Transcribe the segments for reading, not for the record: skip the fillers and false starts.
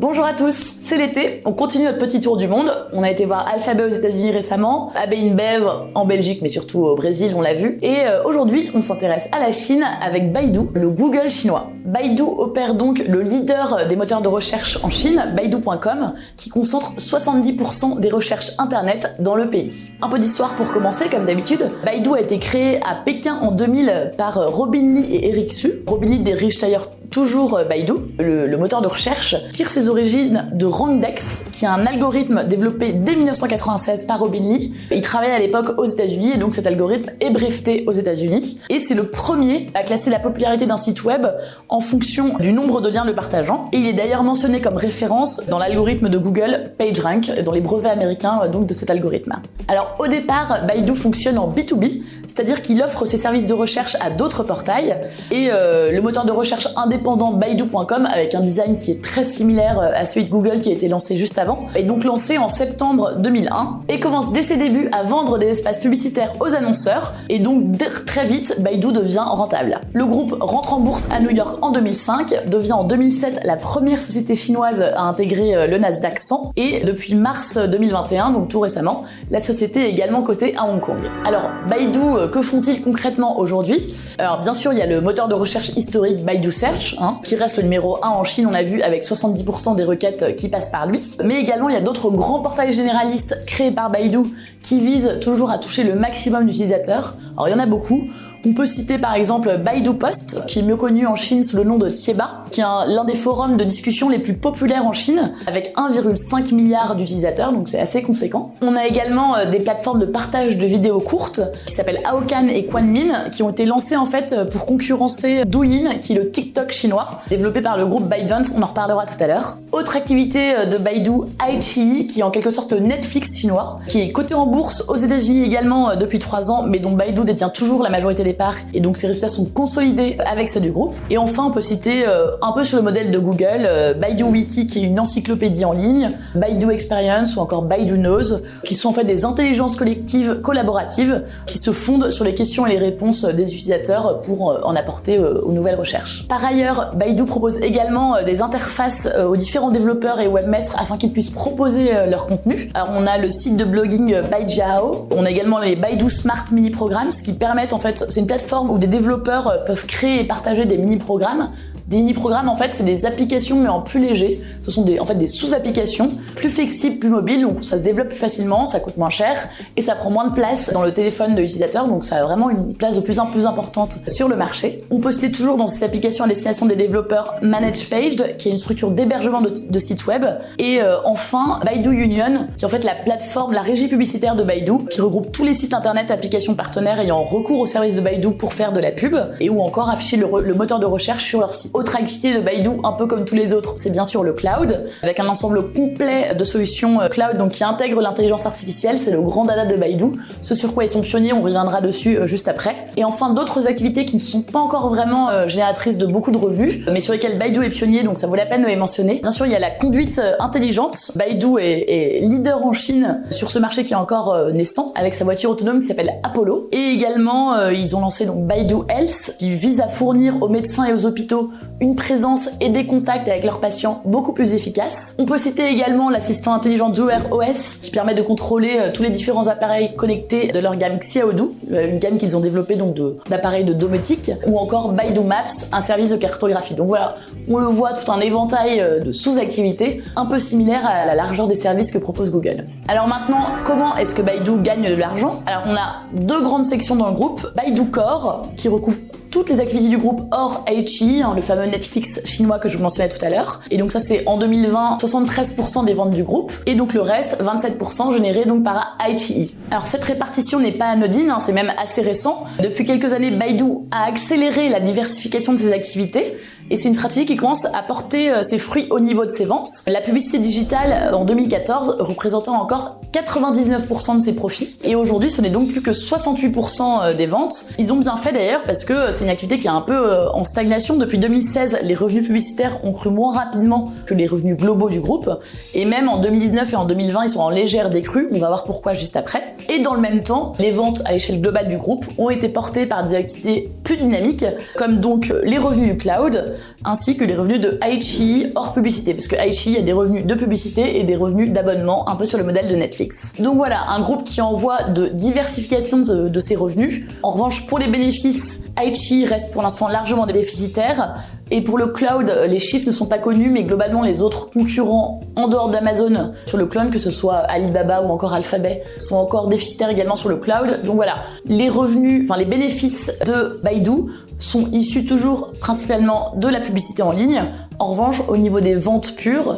Bonjour à tous, c'est l'été, on continue notre petit tour du monde. On a été voir Alphabet aux États-Unis récemment, AB InBev en Belgique mais surtout au Brésil, on l'a vu. Et aujourd'hui, on s'intéresse à la Chine avec Baidu, le Google chinois. Baidu opère donc le leader des moteurs de recherche en Chine, Baidu.com, qui concentre 70% des recherches internet dans le pays. Un peu d'histoire pour commencer, comme d'habitude. Baidu a été créé à Pékin en 2000 par Robin Li et Eric Xu. Robin Li dirige d'ailleurs toujours Baidu. Le moteur de recherche tire ses origines de Rangdex, qui est un algorithme développé dès 1996 par Robin Li. Il travaillait à l'époque aux États-Unis et donc cet algorithme est breveté aux États-Unis. Et c'est le premier à classer la popularité d'un site web en fonction du nombre de liens le partageant. Et il est d'ailleurs mentionné comme référence dans l'algorithme de Google PageRank, dans les brevets américains donc de cet algorithme. Alors au départ, Baidu fonctionne en B2B, c'est-à-dire qu'il offre ses services de recherche à d'autres portails et le moteur de recherche indépendant Baidu.com, avec un design qui est très similaire à celui de Google qui a été lancé juste avant, est donc lancé en septembre 2001 et commence dès ses débuts à vendre des espaces publicitaires aux annonceurs et donc très vite Baidu devient rentable. Le groupe rentre en bourse à New York en 2005, devient en 2007 la première société chinoise à intégrer le Nasdaq 100 et depuis mars 2021, donc tout récemment, la société est également cotée à Hong Kong. Alors Baidu, que font-ils concrètement aujourd'hui? Alors bien sûr il y a le moteur de recherche historique Baidu Search, qui reste le numéro 1 en Chine, on l'a vu, avec 70% des requêtes qui passent par lui. Mais également, il y a d'autres grands portails généralistes créés par Baidu qui visent toujours à toucher le maximum d'utilisateurs. Alors, il y en a beaucoup. On peut citer par exemple Baidu Post, qui est mieux connu en Chine sous le nom de Tieba, qui est l'un des forums de discussion les plus populaires en Chine, avec 1,5 milliard d'utilisateurs, donc c'est assez conséquent. On a également des plateformes de partage de vidéos courtes, qui s'appellent Aokan et Quanmin, qui ont été lancées en fait pour concurrencer Douyin, qui est le TikTok chinois, développé par le groupe ByteDance, on en reparlera tout à l'heure. Autre activité de Baidu, iQIYI, qui est en quelque sorte le Netflix chinois, qui est coté en bourse aux États-Unis également depuis 3 ans, mais dont Baidu détient toujours la majorité des parts, et donc ses résultats sont consolidés avec ceux du groupe. Et enfin, on peut citer un peu sur le modèle de Google, Baidu Wiki, qui est une encyclopédie en ligne, Baidu Experience ou encore Baidu Knows, qui sont en fait des intelligences collectives collaboratives qui se fondent sur les questions et les réponses des utilisateurs pour en apporter aux nouvelles recherches. Par ailleurs, Baidu propose également des interfaces aux différents développeurs et webmasters afin qu'ils puissent proposer leur contenu. Alors on a le site de blogging Baijiahao, on a également les Baidu Smart Mini Programs qui permettent en fait, c'est une plateforme où des développeurs peuvent créer et partager des mini-programmes. Des mini-programmes, en fait, c'est des applications, mais en plus léger. Ce sont des sous-applications, plus flexibles, plus mobiles, donc ça se développe plus facilement, ça coûte moins cher, et ça prend moins de place dans le téléphone de l'utilisateur, donc ça a vraiment une place de plus en plus importante sur le marché. On peut citer toujours dans cette application à destination des développeurs ManagePage, qui est une structure d'hébergement de sites web, et enfin, Baidu Union, qui est en fait la plateforme, la régie publicitaire de Baidu, qui regroupe tous les sites internet, applications partenaires ayant recours au service de Baidu pour faire de la pub, et ou encore afficher le moteur de recherche sur leur site. Autre activité de Baidu, un peu comme tous les autres, c'est bien sûr le cloud, avec un ensemble complet de solutions cloud donc qui intègrent l'intelligence artificielle, c'est le grand dada de Baidu, ce sur quoi ils sont pionniers, on reviendra dessus juste après. Et enfin d'autres activités qui ne sont pas encore vraiment génératrices de beaucoup de revenus, mais sur lesquelles Baidu est pionnier, donc ça vaut la peine de les mentionner. Bien sûr, il y a la conduite intelligente. Baidu est leader en Chine sur ce marché qui est encore naissant, avec sa voiture autonome qui s'appelle Apollo. Et également, ils ont lancé donc Baidu Health, qui vise à fournir aux médecins et aux hôpitaux une présence et des contacts avec leurs patients beaucoup plus efficaces. On peut citer également l'assistant intelligent Wear OS qui permet de contrôler tous les différents appareils connectés de leur gamme Xiaodu, une gamme qu'ils ont développée donc d'appareils de domotique, ou encore Baidu Maps, un service de cartographie. Donc voilà, on le voit, tout un éventail de sous-activités un peu similaires à la largeur des services que propose Google. Alors maintenant, comment est-ce que Baidu gagne de l'argent? Alors on a 2 grandes sections dans le groupe. Baidu Core, qui recouvre toutes les activités du groupe hors iQIYI, le fameux Netflix chinois que je mentionnais tout à l'heure. Et donc ça c'est en 2020 73% des ventes du groupe et donc le reste 27% généré donc par iQIYI. Alors cette répartition n'est pas anodine, c'est même assez récent. Depuis quelques années, Baidu a accéléré la diversification de ses activités et c'est une stratégie qui commence à porter ses fruits au niveau de ses ventes. La publicité digitale en 2014 représentait encore 99% de ses profits et aujourd'hui ce n'est donc plus que 68% des ventes. Ils ont bien fait d'ailleurs parce que c'est c'est une activité qui est un peu en stagnation. Depuis 2016, les revenus publicitaires ont cru moins rapidement que les revenus globaux du groupe. Et même en 2019 et en 2020, ils sont en légère décrue. On va voir pourquoi juste après. Et dans le même temps, les ventes à l'échelle globale du groupe ont été portées par des activités plus dynamiques, comme donc les revenus du cloud, ainsi que les revenus de iQIYI hors publicité. Parce que iQIYI a des revenus de publicité et des revenus d'abonnement, un peu sur le modèle de Netflix. Donc voilà, un groupe qui envoie de diversification de ses revenus. En revanche, pour les bénéfices, iQIYI reste pour l'instant largement déficitaire. Et pour le cloud, les chiffres ne sont pas connus, mais globalement, les autres concurrents en dehors d'Amazon sur le cloud, que ce soit Alibaba ou encore Alphabet, sont encore déficitaires également sur le cloud. Donc voilà, les revenus, les bénéfices de Baidu sont issus toujours principalement de la publicité en ligne. En revanche, au niveau des ventes pures,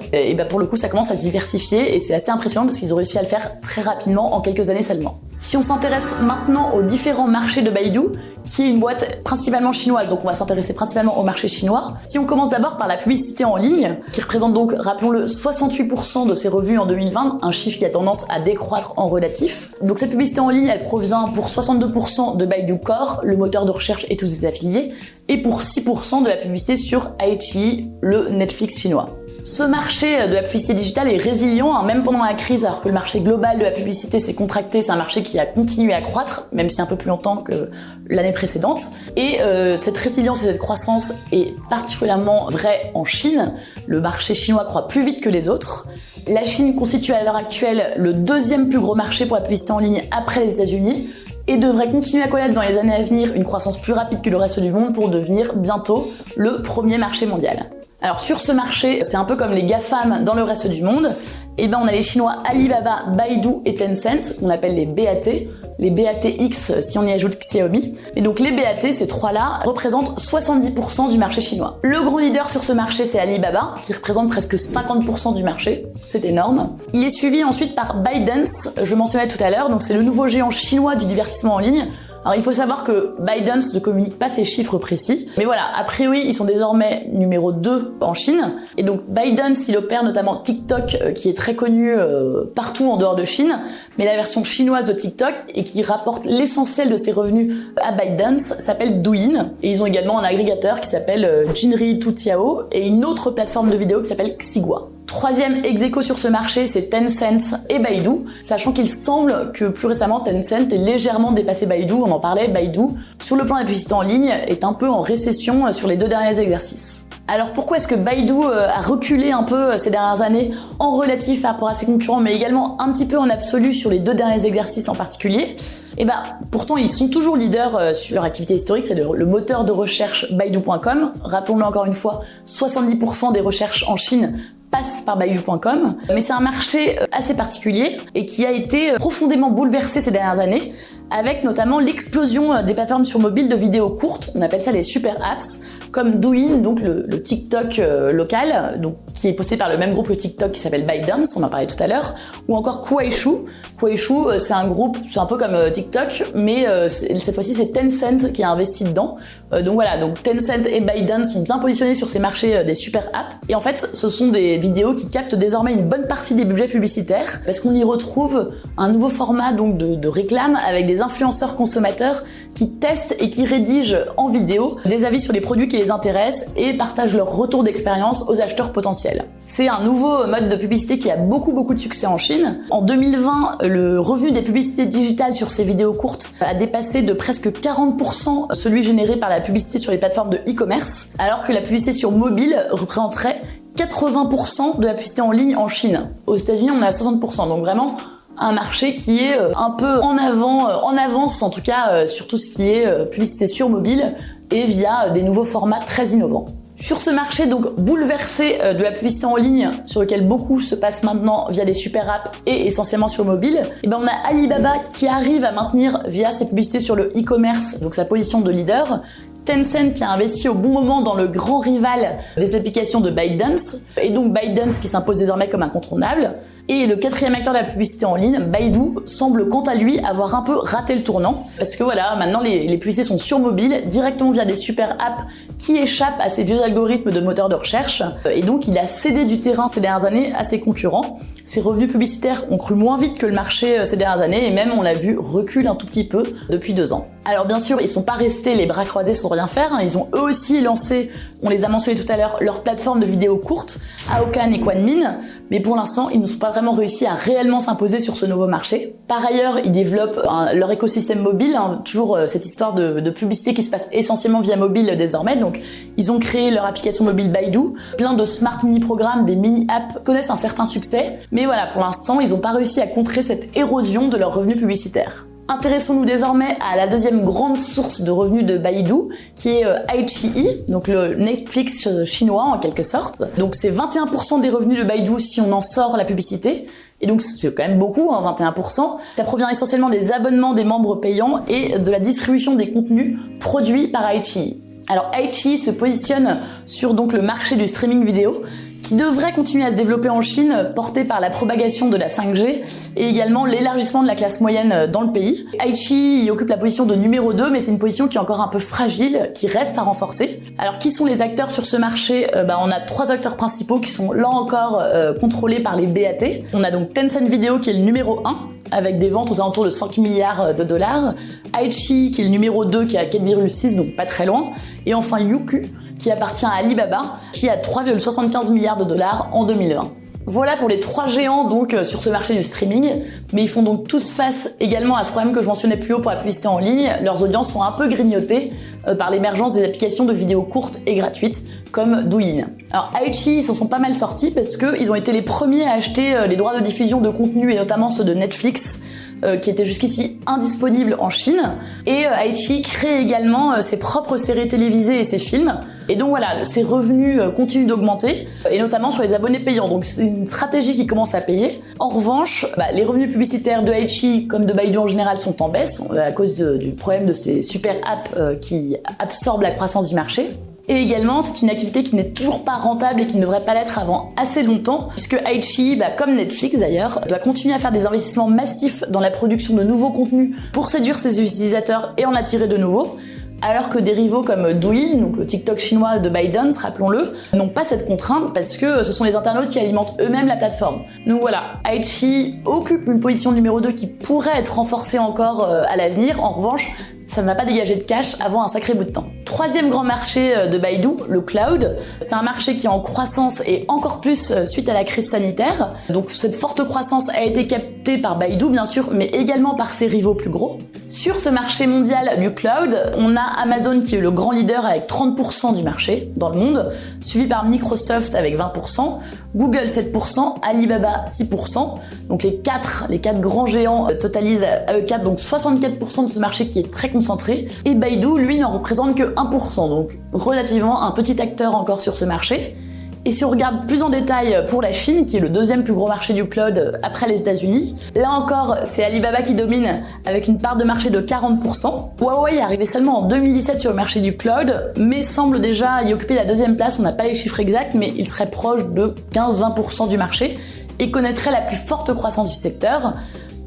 pour le coup, ça commence à se diversifier et c'est assez impressionnant parce qu'ils ont réussi à le faire très rapidement en quelques années seulement. Si on s'intéresse maintenant aux différents marchés de Baidu, qui est une boîte principalement chinoise, donc on va s'intéresser principalement au marché chinois. Si on commence d'abord par la publicité en ligne, qui représente donc, rappelons-le, 68% de ses revenus en 2020, un chiffre qui a tendance à décroître en relatif. Donc cette publicité en ligne, elle provient pour 62% de Baidu Core, le moteur de recherche et tous ses affiliés, et pour 6% de la publicité sur iQIYI, le Netflix chinois. Ce marché de la publicité digitale est résilient, même pendant la crise, alors que le marché global de la publicité s'est contracté. C'est un marché qui a continué à croître, même si un peu plus longtemps que l'année précédente. Et cette résilience et cette croissance est particulièrement vraie en Chine. Le marché chinois croît plus vite que les autres. La Chine constitue à l'heure actuelle le deuxième plus gros marché pour la publicité en ligne après les États-Unis et devrait continuer à connaître dans les années à venir une croissance plus rapide que le reste du monde pour devenir bientôt le premier marché mondial. Alors sur ce marché, c'est un peu comme les GAFAM dans le reste du monde. On a les Chinois Alibaba, Baidu et Tencent, qu'on appelle les BAT. Les BATX si on y ajoute Xiaomi. Et donc les BAT, ces trois-là, représentent 70% du marché chinois. Le grand leader sur ce marché, c'est Alibaba, qui représente presque 50% du marché. C'est énorme. Il est suivi ensuite par ByteDance, je mentionnais tout à l'heure, donc c'est le nouveau géant chinois du divertissement en ligne. Alors il faut savoir que ByteDance ne communique pas ses chiffres précis, mais voilà, a priori ils sont désormais numéro 2 en Chine, et donc ByteDance il opère notamment TikTok qui est très connu partout en dehors de Chine, mais la version chinoise de TikTok et qui rapporte l'essentiel de ses revenus à ByteDance s'appelle Douyin, et ils ont également un agrégateur qui s'appelle Jinri Toutiao et une autre plateforme de vidéo qui s'appelle Xigua. Troisième ex-aequo sur ce marché, c'est Tencent et Baidu, sachant qu'il semble que plus récemment Tencent ait légèrement dépassé Baidu, on en parlait, Baidu, sur le plan de la publicité en ligne, est un peu en récession sur les 2 derniers exercices. Alors pourquoi est-ce que Baidu a reculé un peu ces dernières années en relatif par rapport à ses concurrents, mais également un petit peu en absolu sur les 2 derniers exercices en particulier? Pourtant ils sont toujours leaders sur leur activité historique, c'est le moteur de recherche Baidu.com. Rappelons-le encore une fois, 70% des recherches en Chine passe par Baidu.com, mais c'est un marché assez particulier et qui a été profondément bouleversé ces dernières années, avec notamment l'explosion des plateformes sur mobile de vidéos courtes, on appelle ça les super apps, comme Douyin, donc le TikTok local, donc qui est possédé par le même groupe que TikTok qui s'appelle ByteDance, on en parlait tout à l'heure, ou encore Kuaishou. Kuaishou, c'est un groupe, c'est un peu comme TikTok, mais cette fois-ci c'est Tencent qui a investi dedans. Donc Tencent et ByteDance sont bien positionnés sur ces marchés des super apps. Et en fait, ce sont des vidéos qui captent désormais une bonne partie des budgets publicitaires, parce qu'on y retrouve un nouveau format donc de réclame avec des influenceurs consommateurs qui testent et qui rédigent en vidéo des avis sur les produits qui les intéressent et partagent leur retour d'expérience aux acheteurs potentiels. C'est un nouveau mode de publicité qui a beaucoup de succès en Chine. En 2020, le revenu des publicités digitales sur ces vidéos courtes a dépassé de presque 40% celui généré par la publicité sur les plateformes de e-commerce, alors que la publicité sur mobile représenterait 80% de la publicité en ligne en Chine. Aux États-Unis, on est à 60%, donc vraiment un marché qui est un peu en avance en tout cas sur tout ce qui est publicité sur mobile et via des nouveaux formats très innovants. Sur ce marché donc bouleversé de la publicité en ligne, sur lequel beaucoup se passe maintenant via des super apps et essentiellement sur mobile, on a Alibaba qui arrive à maintenir via ses publicités sur le e-commerce, donc sa position de leader, Tencent qui a investi au bon moment dans le grand rival des applications de ByteDance, et donc ByteDance qui s'impose désormais comme incontournable. Et le quatrième acteur de la publicité en ligne, Baidu, semble quant à lui avoir un peu raté le tournant. Parce que voilà, maintenant les publicités sont sur mobile, directement via des super apps qui échappent à ces vieux algorithmes de moteurs de recherche. Et donc il a cédé du terrain ces dernières années à ses concurrents. Ses revenus publicitaires ont cru moins vite que le marché ces dernières années et même, on l'a vu, recule un tout petit peu depuis 2 ans. Alors bien sûr, ils sont pas restés les bras croisés sans rien faire. Ils ont eux aussi lancé, on les a mentionnés tout à l'heure, leur plateforme de vidéos courtes, Aokan et Quanmin. Mais pour l'instant, ils n'ont pas vraiment réussi à réellement s'imposer sur ce nouveau marché. Par ailleurs, ils développent leur écosystème mobile, toujours cette histoire de publicité qui se passe essentiellement via mobile désormais. Donc ils ont créé leur application mobile Baidu. Plein de smart mini-programmes, des mini-apps connaissent un certain succès. Mais voilà, pour l'instant, ils n'ont pas réussi à contrer cette érosion de leurs revenus publicitaires. Intéressons-nous désormais à la deuxième grande source de revenus de Baidu, qui est iQIYI, donc le Netflix chinois en quelque sorte. Donc c'est 21% des revenus de Baidu si on en sort la publicité. Et donc c'est quand même beaucoup, 21%. Ça provient essentiellement des abonnements des membres payants et de la distribution des contenus produits par iQIYI. Alors iQIYI se positionne sur donc le marché du streaming vidéo, qui devrait continuer à se développer en Chine, porté par la propagation de la 5G et également l'élargissement de la classe moyenne dans le pays. iQIYI occupe la position de numéro 2, mais c'est une position qui est encore un peu fragile, qui reste à renforcer. Alors qui sont les acteurs sur ce marché? On a 3 acteurs principaux qui sont là encore contrôlés par les BAT. On a donc Tencent Video qui est le numéro 1, avec des ventes aux alentours de 5 milliards de dollars. iQIYI qui est le numéro 2 qui est à 4,6, donc pas très loin. Et enfin Youku qui appartient à Alibaba qui a 3,75 milliards de dollars en 2020. Voilà pour les 3 géants donc sur ce marché du streaming, mais ils font donc tous face également à ce problème que je mentionnais plus haut pour la publicité en ligne. Leurs audiences sont un peu grignotées par l'émergence des applications de vidéos courtes et gratuites comme Douyin. Alors iQIYI s'en sont pas mal sortis parce que ils ont été les premiers à acheter les droits de diffusion de contenu et notamment ceux de Netflix, qui étaient jusqu'ici indisponibles en Chine. Et iQIYI crée également ses propres séries télévisées et ses films. Et donc voilà, ses revenus continuent d'augmenter, et notamment sur les abonnés payants. Donc c'est une stratégie qui commence à payer. En revanche, les revenus publicitaires de iQIYI, comme de Baidu en général, sont en baisse à cause du problème de ces super apps qui absorbent la croissance du marché. Et également, c'est une activité qui n'est toujours pas rentable et qui ne devrait pas l'être avant assez longtemps, puisque iQIYI, comme Netflix d'ailleurs, doit continuer à faire des investissements massifs dans la production de nouveaux contenus pour séduire ses utilisateurs et en attirer de nouveaux, alors que des rivaux comme Douyin, donc le TikTok chinois de ByteDance, rappelons-le, n'ont pas cette contrainte parce que ce sont les internautes qui alimentent eux-mêmes la plateforme. Donc voilà, iQIYI occupe une position numéro 2 qui pourrait être renforcée encore à l'avenir. En revanche, ça ne va pas dégager de cash avant un sacré bout de temps. Troisième grand marché de Baidu, le cloud. C'est un marché qui est en croissance et encore plus suite à la crise sanitaire. Donc cette forte croissance a été captée par Baidu bien sûr, mais également par ses rivaux plus gros. Sur ce marché mondial du cloud, on a Amazon qui est le grand leader avec 30% du marché dans le monde, suivi par Microsoft avec 20%, Google 7%, Alibaba 6%. Donc les quatre grands géants totalisent à eux 4, donc 64% de ce marché qui est très concentré. Et Baidu, lui, n'en représente que 1%, donc relativement un petit acteur encore sur ce marché. Et si on regarde plus en détail pour la Chine, qui est le deuxième plus gros marché du cloud après les États-Unis, là encore, c'est Alibaba qui domine avec une part de marché de 40%. Huawei est arrivé seulement en 2017 sur le marché du cloud, mais semble déjà y occuper la deuxième place. On n'a pas les chiffres exacts, mais il serait proche de 15-20% du marché et connaîtrait la plus forte croissance du secteur.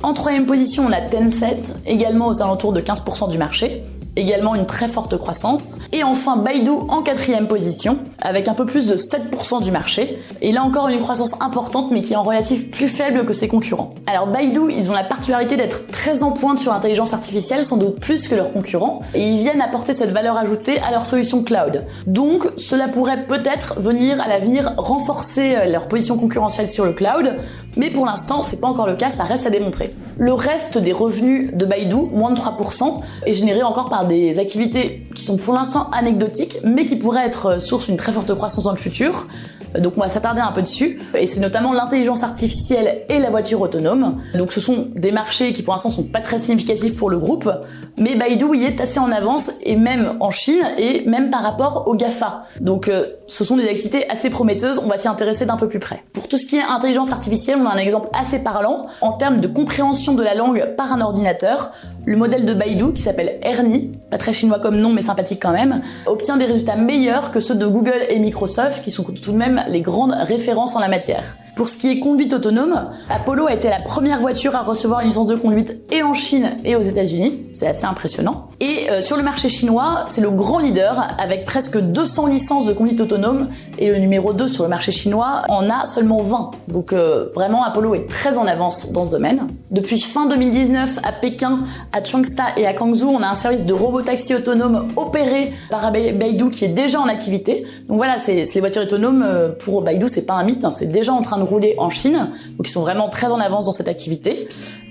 En troisième position, on a Tencent, également aux alentours de 15% du marché, également une très forte croissance. Et enfin Baidu en quatrième position, avec un peu plus de 7% du marché. Et là encore une croissance importante, mais qui est en relatif plus faible que ses concurrents. Alors Baidu, ils ont la particularité d'être très en pointe sur l'intelligence artificielle, sans doute plus que leurs concurrents, et ils viennent apporter cette valeur ajoutée à leur solution cloud. Donc cela pourrait peut-être venir à l'avenir renforcer leur position concurrentielle sur le cloud, mais pour l'instant c'est pas encore le cas, ça reste à démontrer. Le reste des revenus de Baidu, moins de 3%, est généré encore par des activités qui sont pour l'instant anecdotiques, mais qui pourraient être source d'une très forte croissance dans le futur. Donc on va s'attarder un peu dessus, et c'est notamment l'intelligence artificielle et la voiture autonome. Donc ce sont des marchés qui pour l'instant sont pas très significatifs pour le groupe, mais Baidu y est assez en avance, et même en Chine, et même par rapport aux GAFA. Donc ce sont des activités assez prometteuses, on va s'y intéresser d'un peu plus près. Pour tout ce qui est intelligence artificielle, on a un exemple assez parlant en termes de compréhension de la langue par un ordinateur. le modèle de Baidu, qui s'appelle Ernie, pas très chinois comme nom mais sympathique quand même, obtient des résultats meilleurs que ceux de Google et Microsoft, qui sont tout de même les grandes références en la matière. Pour ce qui est conduite autonome, Apollo a été la première voiture à recevoir une licence de conduite et en Chine et aux États-Unis, c'est assez impressionnant. Et sur le marché chinois, c'est le grand leader avec presque 200 licences de conduite autonome, et le numéro 2 sur le marché chinois en a seulement 20. Donc vraiment Apollo est très en avance dans ce domaine. Depuis fin 2019, à Pékin, à Changsha et à Guangzhou, on a un service de robotaxi autonome opéré par Baidu qui est déjà en activité. Donc voilà, c'est les voitures autonomes pour Baidu, c'est pas un mythe, hein, c'est déjà en train de rouler en Chine. Donc ils sont vraiment très en avance dans cette activité.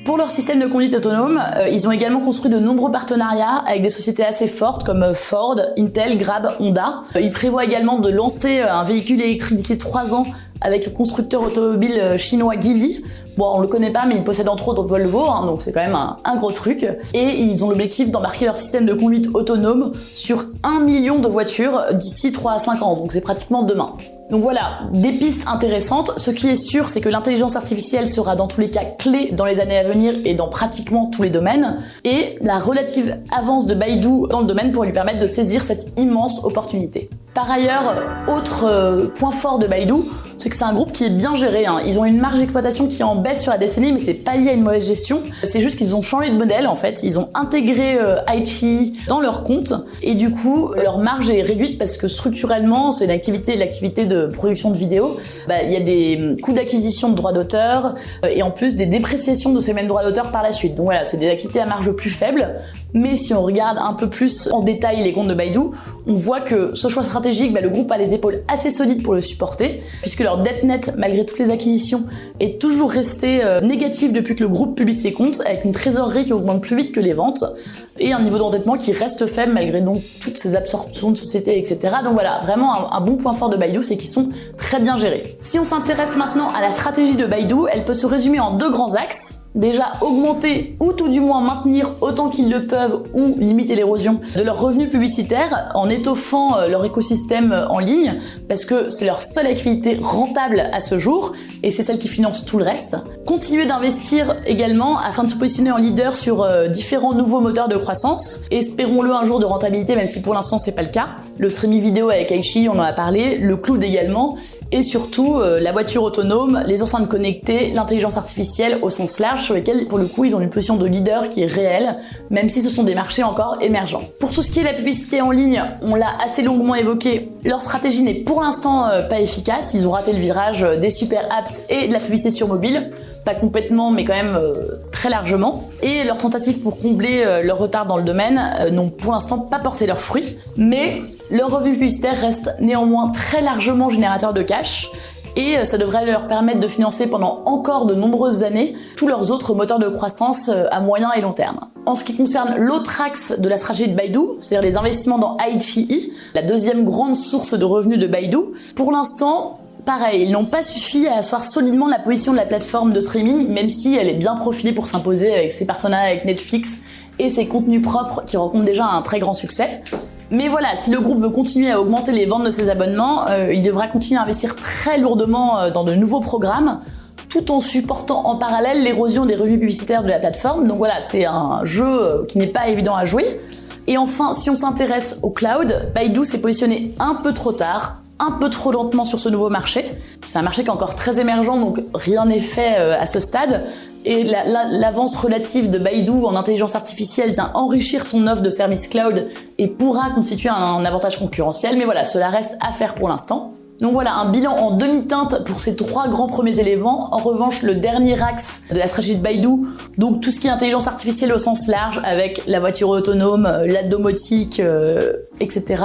Pour leur système de conduite autonome, ils ont également construit de nombreux partenariats avec des sociétés assez fortes comme Ford, Intel, Grab, Honda. Ils prévoient également de lancer un véhicule électrique d'ici 3 ans avec le constructeur automobile chinois Geely. Bon, on le connaît pas, mais ils possèdent entre autres Volvo, hein, donc c'est quand même un gros truc. Et ils ont l'objectif d'embarquer leur système de conduite autonome sur 1 million de voitures d'ici 3 à 5 ans, donc c'est pratiquement demain. Donc voilà, des pistes intéressantes. Ce qui est sûr, c'est que l'intelligence artificielle sera dans tous les cas clé dans les années à venir et dans pratiquement tous les domaines. Et la relative avance de Baidu dans le domaine pourrait lui permettre de saisir cette immense opportunité. Par ailleurs, autre point fort de Baidu, c'est que c'est un groupe qui est bien géré, hein. Ils ont une marge d'exploitation qui est en baisse sur la décennie, mais c'est pas lié à une mauvaise gestion. C'est juste qu'ils ont changé de modèle, en fait. Ils ont intégré iQIYI dans leur compte, et du coup, leur marge est réduite parce que structurellement, c'est l'activité de production de vidéos. Il y a des coûts d'acquisition de droits d'auteur, et en plus des dépréciations de ces mêmes droits d'auteur par la suite. Donc voilà, c'est des activités à marge plus faible. Mais si on regarde un peu plus en détail les comptes de Baidu, on voit que ce choix stratégique, le groupe a les épaules assez solides pour le supporter, puisque leur dette nette, malgré toutes les acquisitions, est toujours restée négative depuis que le groupe publie ses comptes, avec une trésorerie qui augmente plus vite que les ventes, et un niveau d'endettement qui reste faible malgré donc toutes ces absorptions de sociétés, etc. Donc voilà, vraiment un bon point fort de Baidu, c'est qu'ils sont très bien gérés. Si on s'intéresse maintenant à la stratégie de Baidu, elle peut se résumer en 2 grands axes. Déjà, augmenter ou tout du moins maintenir autant qu'ils le peuvent ou limiter l'érosion de leurs revenus publicitaires en étoffant leur écosystème en ligne, parce que c'est leur seule activité rentable à ce jour et c'est celle qui finance tout le reste. Continuer d'investir également afin de se positionner en leader sur différents nouveaux moteurs de croissance. Espérons-le un jour de rentabilité, même si pour l'instant c'est pas le cas. Le streaming vidéo avec iQIYI, on en a parlé, le cloud également. Et surtout la voiture autonome, les enceintes connectées, l'intelligence artificielle au sens large, sur lesquels pour le coup ils ont une position de leader qui est réelle, même si ce sont des marchés encore émergents. Pour tout ce qui est la publicité en ligne, on l'a assez longuement évoqué, leur stratégie n'est pour l'instant pas efficace, ils ont raté le virage des super apps et de la publicité sur mobile. Pas complètement, mais quand même très largement. Et leurs tentatives pour combler leur retard dans le domaine n'ont pour l'instant pas porté leurs fruits, mais leurs revenus publicitaires restent néanmoins très largement générateurs de cash, et ça devrait leur permettre de financer pendant encore de nombreuses années tous leurs autres moteurs de croissance à moyen et long terme. En ce qui concerne l'autre axe de la stratégie de Baidu, c'est-à-dire les investissements dans iQIYI, la deuxième grande source de revenus de Baidu, pour l'instant, pareil, ils n'ont pas suffi à asseoir solidement la position de la plateforme de streaming, même si elle est bien profilée pour s'imposer avec ses partenariats avec Netflix et ses contenus propres qui rencontrent déjà un très grand succès. Mais voilà, si le groupe veut continuer à augmenter les ventes de ses abonnements, il devra continuer à investir très lourdement dans de nouveaux programmes, tout en supportant en parallèle l'érosion des revenus publicitaires de la plateforme. Donc voilà, c'est un jeu qui n'est pas évident à jouer. Et enfin, si on s'intéresse au cloud, Baidu s'est positionné un peu trop tard, un peu trop lentement sur ce nouveau marché. C'est un marché qui est encore très émergent, donc rien n'est fait à ce stade. Et l'avance relative de Baidu en intelligence artificielle vient enrichir son offre de service cloud et pourra constituer un avantage concurrentiel. Mais voilà, cela reste à faire pour l'instant. Donc voilà, un bilan en demi-teinte pour ces 3 grands premiers éléments. En revanche, le dernier axe de la stratégie de Baidu, donc tout ce qui est intelligence artificielle au sens large, avec la voiture autonome, la domotique, etc.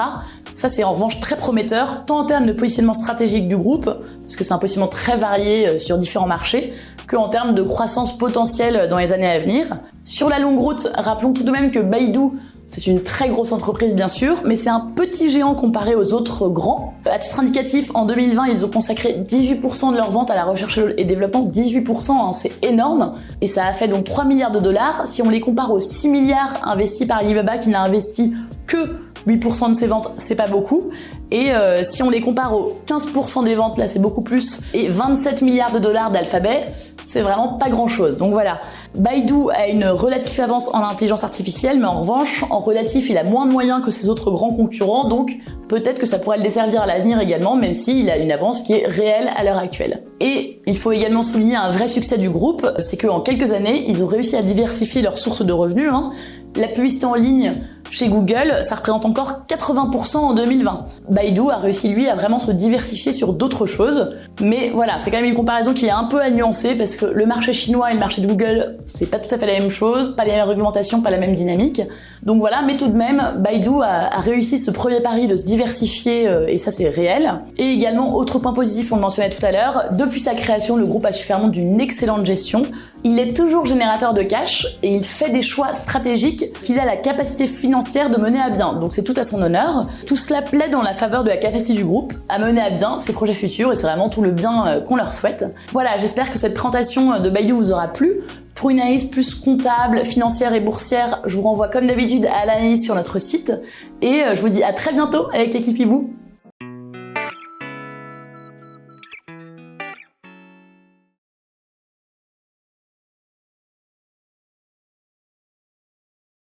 Ça, c'est en revanche très prometteur, tant en termes de positionnement stratégique du groupe, parce que c'est un positionnement très varié sur différents marchés, qu'en termes de croissance potentielle dans les années à venir. Sur la longue route, rappelons tout de même que Baidu, c'est une très grosse entreprise bien sûr, mais c'est un petit géant comparé aux autres grands. À titre indicatif, en 2020, ils ont consacré 18% de leurs ventes à la recherche et développement. 18%, hein, c'est énorme. Et ça a fait donc 3 milliards de dollars. Si on les compare aux 6 milliards investis par Alibaba, qui n'a investi que 8% de ses ventes, c'est pas beaucoup. Et si on les compare aux 15% des ventes, là c'est beaucoup plus, et 27 milliards de dollars d'Alphabet, c'est vraiment pas grand chose. Donc voilà, Baidu a une relative avance en intelligence artificielle, mais en revanche, en relatif, il a moins de moyens que ses autres grands concurrents, donc peut-être que ça pourrait le desservir à l'avenir également, même s'il a une avance qui est réelle à l'heure actuelle. Et il faut également souligner un vrai succès du groupe, c'est qu'en quelques années, ils ont réussi à diversifier leurs sources de revenus. La publicité en ligne chez Google, ça représente encore 80% en 2020. Baidu a réussi, lui, à vraiment se diversifier sur d'autres choses. Mais voilà, c'est quand même une comparaison qui est un peu à nuancer parce que le marché chinois et le marché de Google, c'est pas tout à fait la même chose, pas les mêmes réglementations, pas la même dynamique. Donc voilà, mais tout de même, Baidu a réussi ce premier pari de se diversifier et ça c'est réel. Et également, autre point positif, on le mentionnait tout à l'heure, depuis sa création, le groupe a su faire montre d'une excellente gestion. Il est toujours générateur de cash et il fait des choix stratégiques qu'il a la capacité financière de mener à bien. Donc c'est tout à son honneur. Tout cela plaide en la faveur de la capacité du groupe à mener à bien ses projets futurs et c'est vraiment tout le bien qu'on leur souhaite. Voilà, j'espère que cette présentation de Baidu vous aura plu. Pour une analyse plus comptable, financière et boursière, je vous renvoie comme d'habitude à l'analyse sur notre site et je vous dis à très bientôt avec l'équipe Hibou.